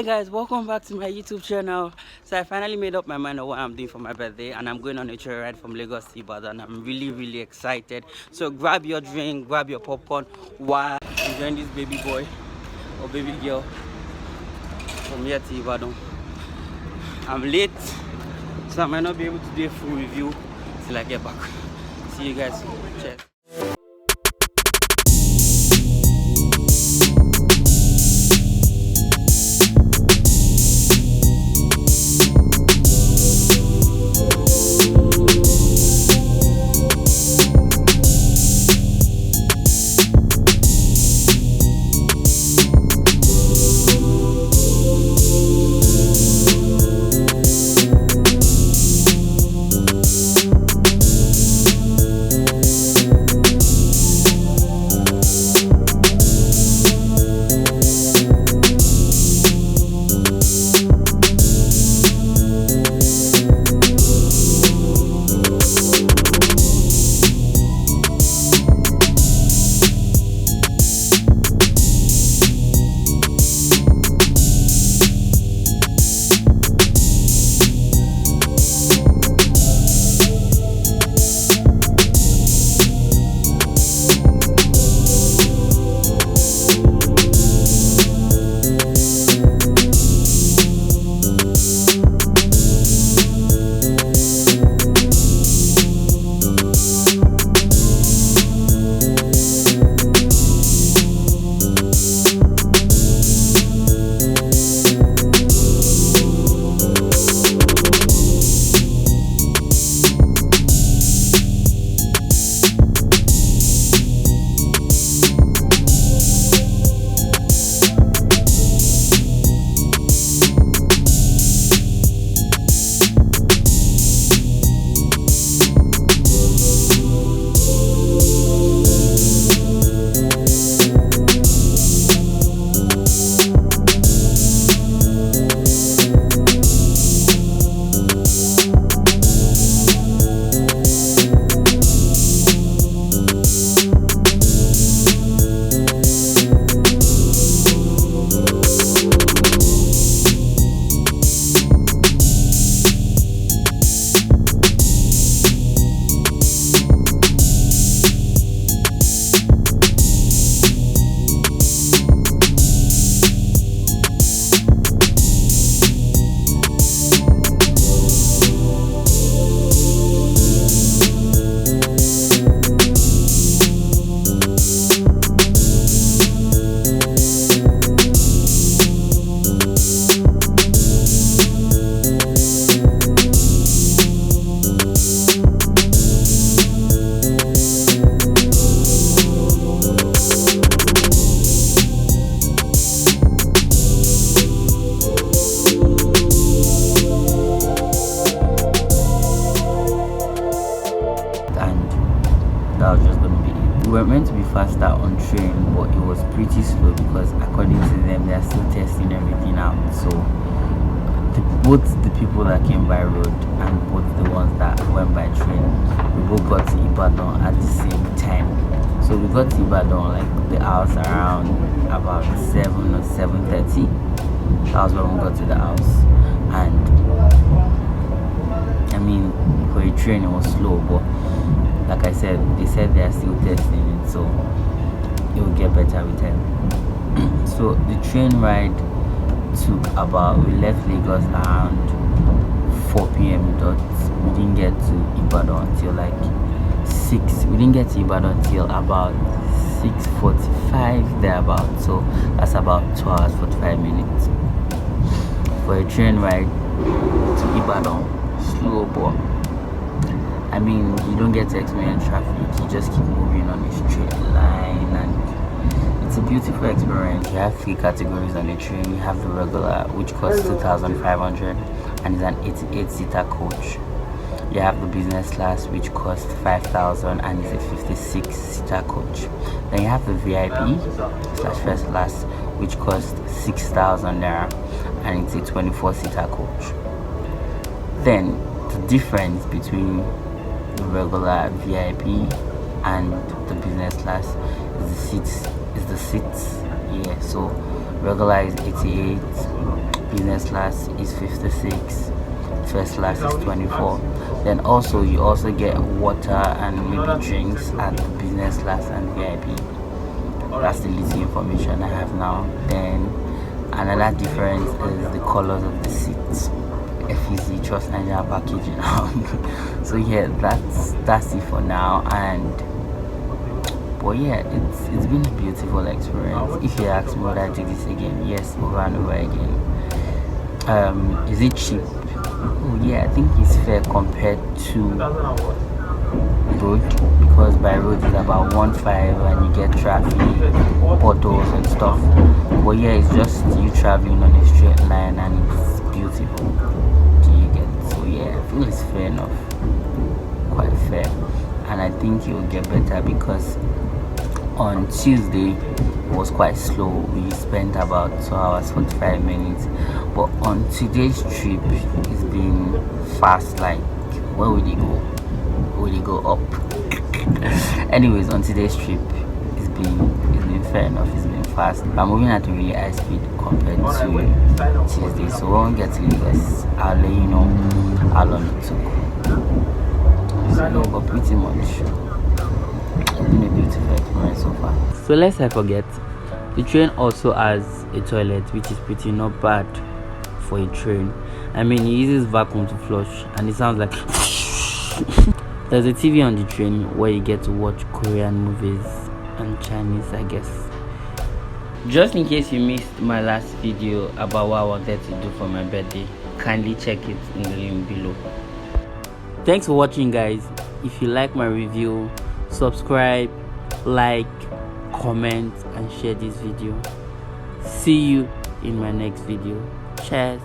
Guys, welcome back to my YouTube channel. So I finally made up my mind on what I'm doing for my birthday, and I'm going on a train ride from Lagos to Ibadan. I'm really excited. So grab your drink, grab your popcorn while enjoying this baby boy or baby girl from here to Ibadan. I'm late, so I might not be able to do a full review till I get back. See you guys. Cheers. That was just gonna be it. We were meant to be faster on train, but it was pretty slow because according to them, they're still testing everything out. So both the people that came by road and both the ones that went by train, we both got to Ibadan at the same time. So we got to Ibadan like the house around about 7 or 7:30. That was when we got to the house. And I mean, for a train it was slow, but like I said, they said they are still testing it, so it will get better with time. So the train ride took about, we left Lagos around 4 p.m. dot. We didn't get to Ibadan until like 6. We didn't get to Ibadan until about 6:45 thereabout. So that's about 2 hours 45 minutes for a train ride to Ibadan. Slow, but I mean, you don't get to experience traffic, you just keep moving on a straight line, and it's a beautiful experience. You have 3 categories on the train. You have the regular, which costs 2,500 and is an 88-seater coach. You have the business class, which costs 5,000 and is a 56-seater coach. Then you have the VIP/first class, which costs 6,000 naira and it's a 24-seater coach. Then the difference between the regular VIP and the business class is the seats. Yeah, so regular is 88, business class is 56, first class is 24. Then also you also get water and maybe drinks at the business class and VIP. That's the little information I have now. Then another difference is the colors of the seats. FEC Trust Nigeria packaging. So yeah, that's it for now. And but yeah, it's been a beautiful experience. If you ask me would I do this again, yes, over and over again. Is it cheap? Oh yeah, I think it's fair compared to road, because by road it's about 1.5 and you get traffic, potholes and stuff. But yeah, it's just you traveling on a straight line and it's beautiful. Do you get? So yeah, I feel it's fair enough, quite fair. And I think it will get better because on Tuesday was quite slow. We spent about 2 hours 45 minutes, but on today's trip it's been fast. Like, where would it go? Would it go up? Anyways, on today's trip it's been fair enough. It's been fast. I'm moving at a really high speed compared to Tuesday, so when we get to Lagos I'll let you know how long it took. So yeah, but pretty much it's been a beautiful experience so far. So lest I forget, the train also has a toilet, which is pretty not bad for a train. I mean, it uses vacuum to flush and it sounds like there's a TV on the train where you get to watch Korean movies and Chinese, I guess. Just in case you missed my last video about what I wanted to do for my birthday, kindly check it in the link below. Thanks for watching, guys. If you like my review, subscribe, like, comment and share this video. See you in my next video. Cheers.